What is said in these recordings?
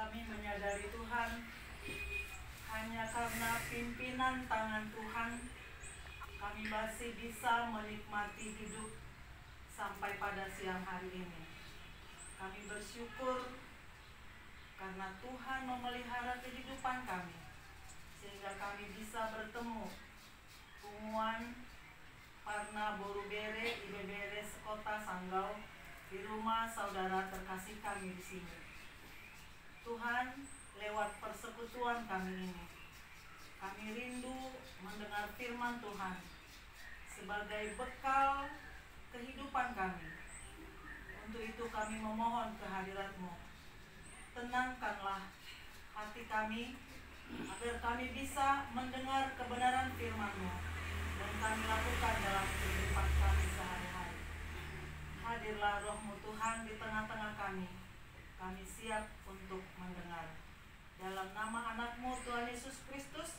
Kami menyadari Tuhan, hanya karena pimpinan tangan Tuhan, kami masih bisa menikmati hidup sampai pada siang hari ini. Kami bersyukur karena Tuhan memelihara kehidupan kami, sehingga kami bisa bertemu Pumuan Parna Borubere Ibebere Sekota Sanggau di rumah saudara terkasih kami di sini. Tuhan, lewat persekutuan kami ini, kami rindu mendengar firman Tuhan sebagai bekal kehidupan kami. Untuk itu kami memohon kehadirat-Mu. Tenangkanlah hati kami agar kami bisa mendengar kebenaran firman-Mu dan kami lakukan dalam kehidupan kami sehari-hari. Hadirlah Roh-Mu Tuhan di tengah-tengah kami. Kami siap untuk mendengar. Dalam nama anak-Mu Tuhan Yesus Kristus,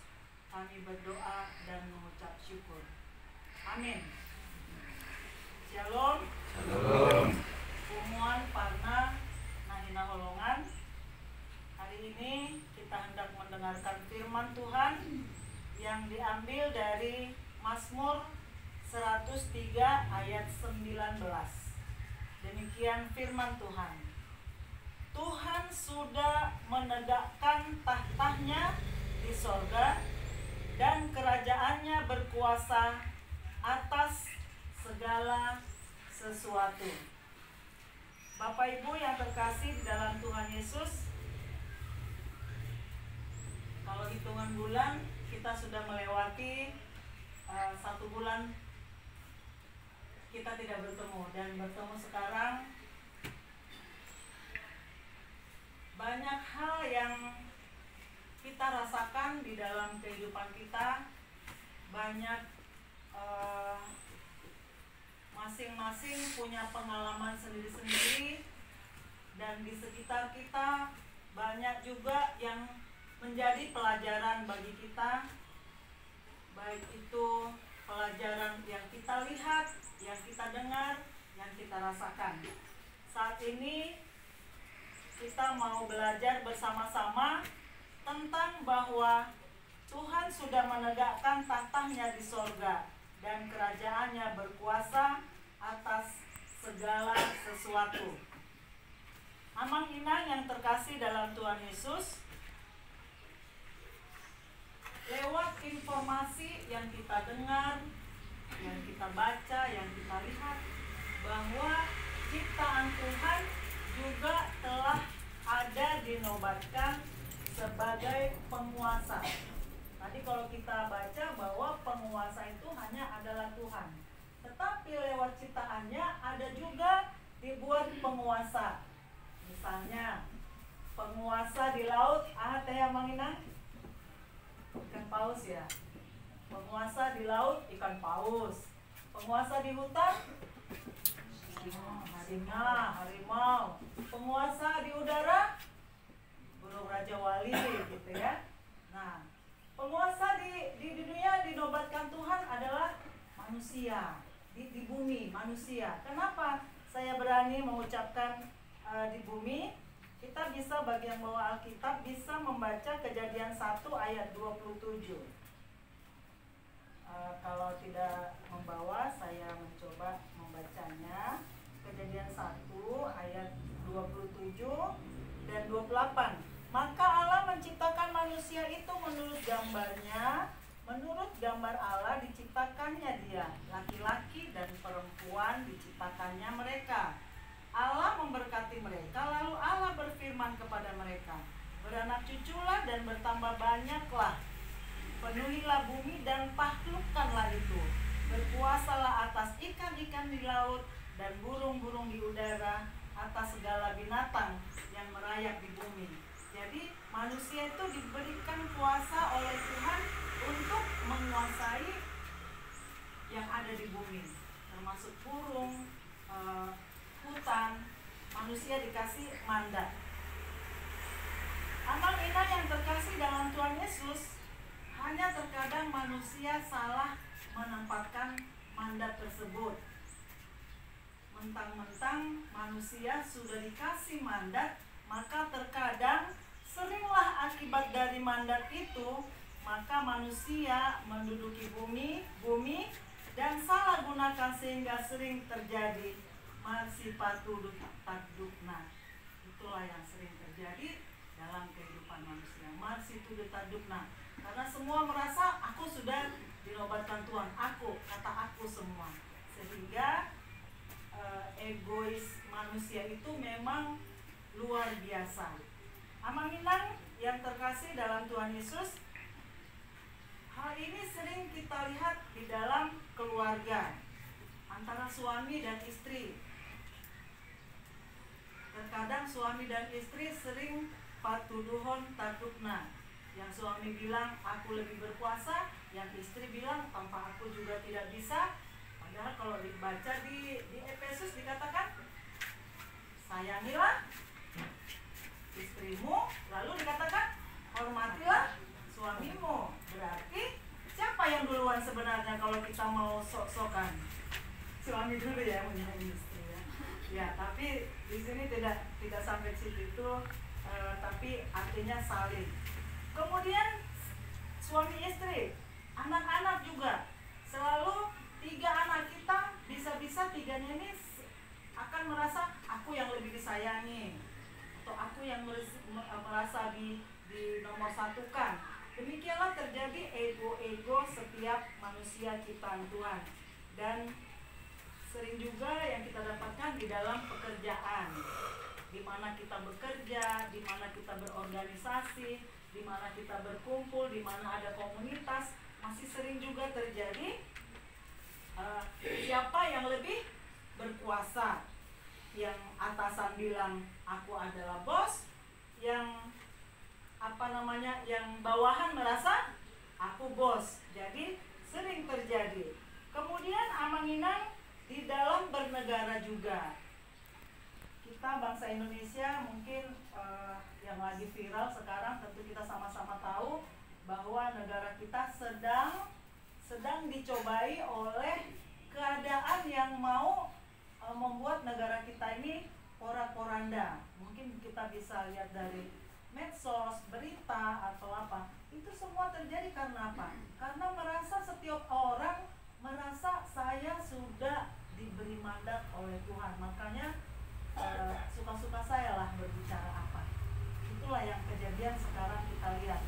kami berdoa dan mengucap syukur. Amin. Shalom. Shalom. Pumuan Parna Nahina Holongan. Hari ini kita hendak mendengarkan firman Tuhan yang diambil dari Mazmur 103 ayat 19. Demikian firman Tuhan. Tuhan sudah menegakkan tahtanya di sorga dan kerajaannya berkuasa atas segala sesuatu. Bapak Ibu yang terkasih di dalam Tuhan Yesus, kalau hitungan bulan kita sudah melewati 1 bulan kita tidak bertemu, dan bertemu sekarang. Banyak hal yang kita rasakan di dalam kehidupan kita, banyak masing-masing punya pengalaman sendiri-sendiri, dan di sekitar kita banyak juga yang menjadi pelajaran bagi kita, baik itu pelajaran yang kita lihat, yang kita dengar, yang kita rasakan. Saat ini kita mau belajar bersama-sama tentang bahwa Tuhan sudah menegakkan tahtanya di sorga dan kerajaannya berkuasa atas segala sesuatu. Amang inang yang terkasih dalam Tuhan Yesus, lewat informasi yang kita dengar, yang kita baca, yang kita lihat, bahwa ciptaan Tuhan juga telah ada dinobatkan sebagai penguasa. Tadi kalau kita baca bahwa penguasa itu hanya adalah Tuhan, tetapi lewat ciptaannya ada juga dibuat penguasa. Misalnya penguasa di laut, teh manginang ikan paus ya. Penguasa di laut ikan paus. Penguasa di hutan singa, harimau. Penguasa di udara burung raja wali gitu ya. Nah, penguasa di dunia dinobatkan Tuhan adalah manusia, di bumi manusia. Kenapa saya berani mengucapkan di bumi? Kita bisa, bagi yang bawa Alkitab, bisa membaca Kejadian 1 ayat 27. Kalau tidak membawa, saya mencoba membacanya. Kejadian 1 ayat 27 dan 28. Maka Allah menciptakan manusia itu menurut gambarnya, menurut gambar Allah diciptakannya dia, laki-laki dan perempuan diciptakannya mereka. Allah memberkati mereka, lalu Allah berfirman kepada mereka, beranak cuculah dan bertambah banyaklah, penuhilah bumi dan taklukkanlah itu, berkuasalah atas ikan-ikan di laut dan burung-burung di udara, atas segala binatang yang merayap di bumi. Jadi manusia itu diberikan kuasa oleh Tuhan untuk menguasai yang ada di bumi, termasuk burung, hutan. Manusia dikasih mandat. Amang inang yang terkasih dalam Tuhan Yesus, hanya terkadang manusia salah menempatkan mandat tersebut. Mentang-mentang manusia sudah dikasih mandat, maka terkadang ketika manusia menduduki bumi dan salah gunakan sehingga sering terjadi marsipatu tadukna. Itulah yang sering terjadi dalam kehidupan manusia, marsitu tadukna. Karena semua merasa aku sudah dinobatkan Tuhan, kata aku semua. Sehingga egois manusia itu memang luar biasa. Amanginang yang terkasih dalam Tuhan Yesus, hal ini sering kita lihat di dalam keluarga antara suami dan istri. Terkadang suami dan istri sering patuduhon tadukna. Yang suami bilang aku lebih berkuasa, yang istri bilang tanpa aku juga tidak bisa. Padahal kalau dibaca di Efesus dikatakan sayangilah istrimu, lalu dikatakan hormatilah suamimu. Berarti siapa yang duluan sebenarnya kalau kita mau sok-sokan? Suami dulu ya menyayangi istri ya. Ya, tapi di sini tidak sampai situ itu, tapi artinya saling. Kemudian suami istri, anak-anak juga. Selalu 3 anak kita bisa-bisa 3-nya ini akan merasa aku yang lebih disayangi, atau aku yang merasa di nomor satukan. Demikianlah terjadi ego-ego setiap manusia ciptaan Tuhan. Dan sering juga yang kita dapatkan di dalam pekerjaan, di mana kita bekerja, di mana kita berorganisasi, di mana kita berkumpul, di mana ada komunitas, masih sering juga terjadi siapa yang lebih berkuasa. Yang atasan bilang aku adalah bos, yang yang bawahan merasa aku bos. Jadi sering terjadi. Kemudian amanginang di dalam bernegara juga. Kita bangsa Indonesia mungkin yang lagi viral sekarang, tentu kita sama-sama tahu bahwa negara kita sedang dicobai oleh keadaan yang mau membuat negara kita ini porak-poranda. Mungkin kita bisa lihat dari medsos, berita atau apa. Itu semua terjadi karena apa? Karena merasa setiap orang merasa saya sudah diberi mandat oleh Tuhan. Makanya suka-suka saya lah berbicara apa. Itulah yang kejadian sekarang kita lihat.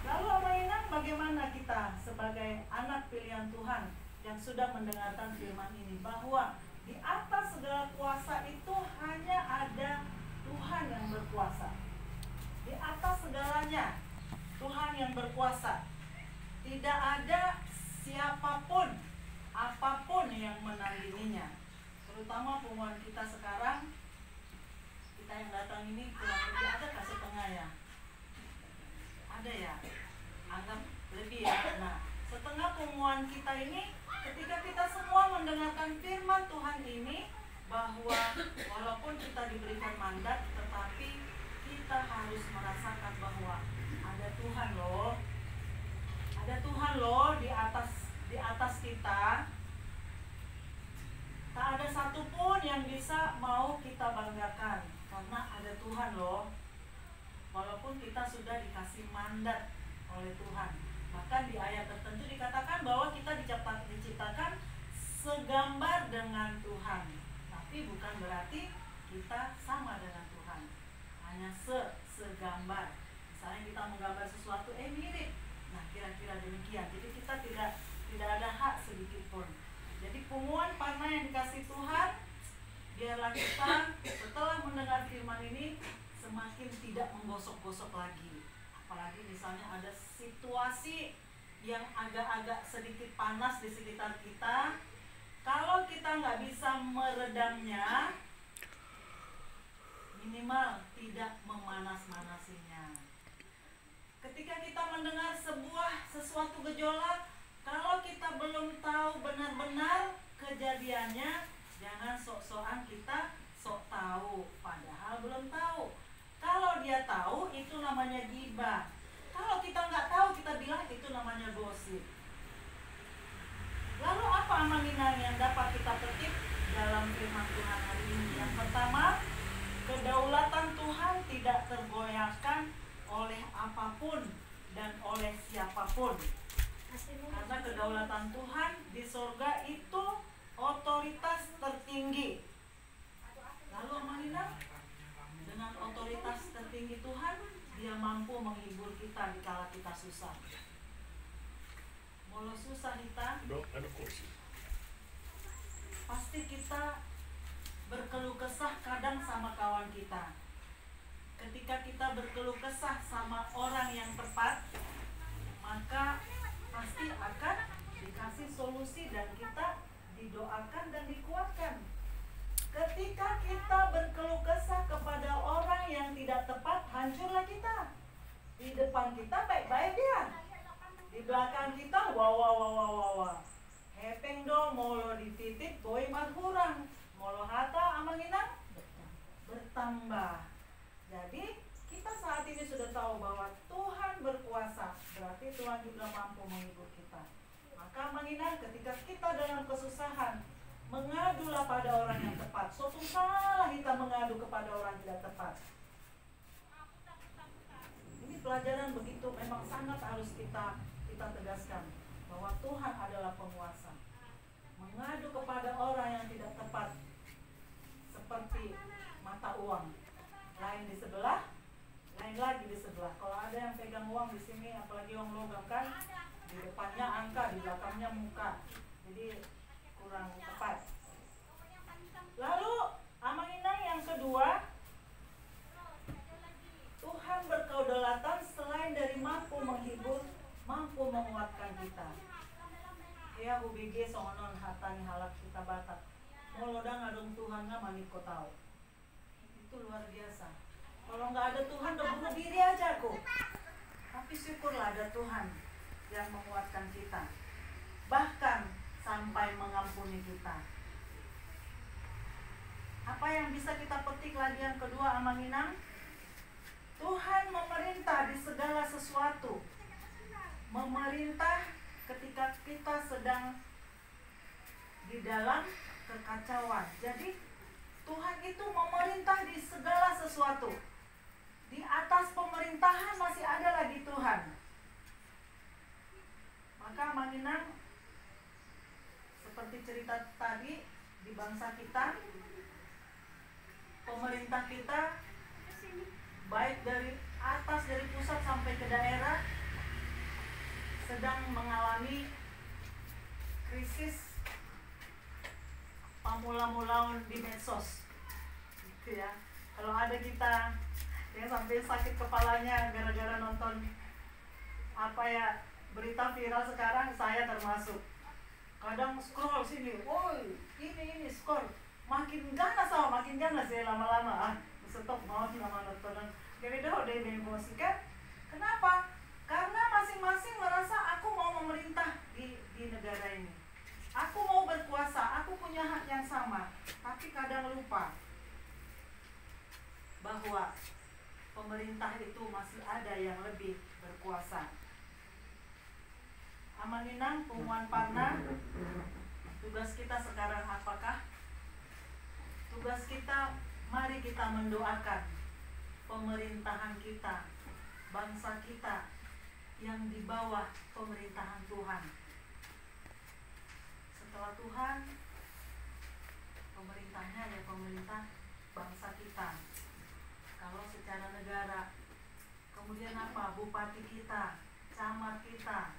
Lalu amanginang bagaimana kita sebagai anak pilihan Tuhan yang sudah mendengarkan firman ini, bahwa di atas segala kuasa itu hanya ada Tuhan yang berkuasa. Di atas segalanya Tuhan yang berkuasa. Tidak ada siapapun, apapun yang menandinginya. Terutama pengumuman kita sekarang, kita yang datang ini kurang lebih ada setengah ya? Ada ya? Anggap lebih ya. Nah, setengah pengumuman kita ini, ketika kita semua mendengarkan firman Tuhan ini, bahwa walaupun kita diberikan mandat, tetapi kita harus merasakan bahwa ada Tuhan loh. Ada Tuhan loh di atas kita. Tak ada satupun yang bisa mau kita banggakan, karena ada Tuhan loh. Walaupun kita sudah dikasih mandat oleh Tuhan. Bahkan di ayat tertentu dikatakan bahwa kita diciptakan segambar dengan Tuhan. Tapi bukan berarti kita sama dengan Tuhan. Hanya segambar. Misalnya kita menggambar sesuatu, mirip. Nah, kira-kira demikian. Jadi kita tidak ada hak sedikit pun. Jadi pengumuman panah yang dikasih Tuhan, biarlah kita setelah mendengar firman ini semakin tidak menggosok-gosok lagi. Apalagi misalnya ada situasi yang agak-agak sedikit panas di sekitar kita. Kalau kita nggak bisa meredamnya, minimal tidak memanas-manasinya. Ketika kita mendengar sesuatu gejolak, kalau kita belum tahu benar-benar kejadiannya, jangan sok-sokan kita sok tahu, padahal belum tahu. Kalau dia tahu, itu namanya gibah. Kalau kita nggak tahu, kita bilang itu namanya gosip. Lalu apa amanginang yang dapat kita petik dalam firman Tuhan hari ini? Yang pertama, kedaulatan Tuhan tidak tergoyahkan oleh apapun dan oleh siapapun. Karena kedaulatan Tuhan di sorga itu otoritas tertinggi. Lalu Amanina, dengan otoritas tertinggi Tuhan, Dia mampu menghibur kita di kala kita susah. Kalau susah kita, pasti kita berkeluh kesah kadang sama kawan kita. Ketika kita berkeluh kesah sama orang yang tepat, maka pasti akan dikasih solusi dan kita didoakan dan dikuatkan. Ketika kita berkeluh kesah kepada orang yang tidak tepat, hancurlah kita. Di depan kita baik-baik dia, di belakang kita wah. Hepeng do molo dititik boy marhurang, molo hata amanginang bertambah. Jadi kita saat ini sudah tahu bahwa Tuhan berkuasa, berarti Tuhan juga mampu menghibur kita. Maka mengingat ketika kita dalam kesusahan, mengadulah pada orang yang tepat. Suatu salah kita mengadu kepada orang tidak tepat. Ini pelajaran begitu memang sangat harus kita tegaskan bahwa Tuhan adalah penguasa. Mengadu kepada orang yang tidak tepat seperti mata uang. Lain di sebelah, lain lagi di sebelah. Kalau ada yang pegang uang di sini, apalagi uang logam kan, di depannya angka, di belakangnya muka, jadi kurang tepat. Lalu amanah yang kedua, Tuhan berkedaulatan selain dari mampu menghibur, mampu menguatkan kita. Ya UBG songonon hatani halak kita Batak. Molodang adong Tuhan nga maniko tahu. Itu luar biasa. Kalau nggak ada Tuhan, udah bunuh diri aja aku. Tapi syukurlah ada Tuhan yang menguatkan kita, bahkan sampai mengampuni kita. Apa yang bisa kita petik lagi yang kedua, Amanginang? Tuhan memerintah di segala sesuatu. Memerintah ketika kita sedang di dalam kekacauan. Jadi Tuhan itu memerintah di segala sesuatu. Di atas pemerintahan masih ada lagi Tuhan. Maka Manginang, seperti cerita tadi di bangsa kita, pemerintah kita baik dari atas, dari pusat sampai ke daerah, sedang mengalami krisis pamula-mulaun di medsos, gitu ya. Kalau ada kita yang sampai sakit kepalanya gara-gara nonton berita viral sekarang, saya termasuk. Kadang scroll sini, woi ini scroll, makin ganas ya lama-lama. Stop mau nama nonton, jadi udah emosi kan? Kenapa? Karena masing-masing merasa aku mau memerintah di negara ini. Aku mau berkuasa, aku punya hak yang sama. Tapi kadang lupa bahwa pemerintah itu masih ada yang lebih berkuasa. Amaninang, Pungwan Parna, tugas kita sekarang apakah? Tugas kita, mari kita mendoakan pemerintahan kita, bangsa kita yang di bawah pemerintahan Tuhan. Setelah Tuhan, pemerintahnya ya pemerintah bangsa kita. Kalau secara negara, kemudian apa? Bupati kita, camat kita,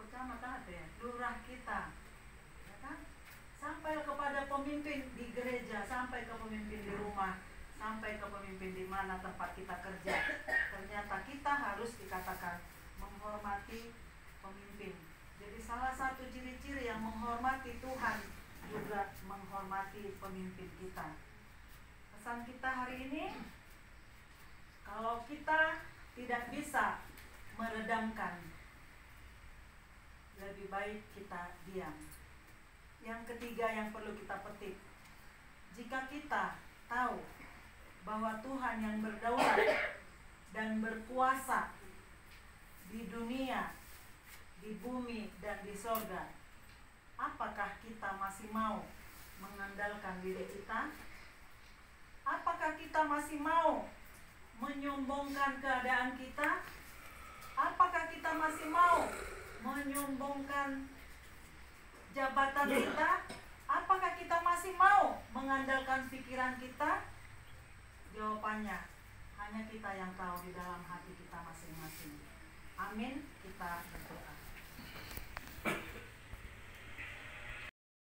camat apa ya? Lurah kita, ya kan? Sampai kepada pemimpin di gereja, sampai ke pemimpin di rumah, sampai ke pemimpin di mana tempat kita kerja. Ternyata kita harus dikatakan menghormati pemimpin. Jadi salah satu ciri-ciri yang menghormati Tuhan juga menghormati pemimpin kita. Pesan kita hari ini, kalau kita tidak bisa meredamkan, lebih baik kita diam. Yang ketiga yang perlu kita petik, jika kita tahu bahwa Tuhan yang berdaulat dan berkuasa di dunia, di bumi dan di sorga, apakah kita masih mau mengandalkan diri kita? Apakah kita masih mau menyombongkan keadaan kita? Apakah kita masih mau menyombongkan jabatan kita? Apakah kita masih mau mengandalkan pikiran kita? Jawabannya hanya kita yang tahu di dalam hati kita masing-masing. Amin. Kita berdoa.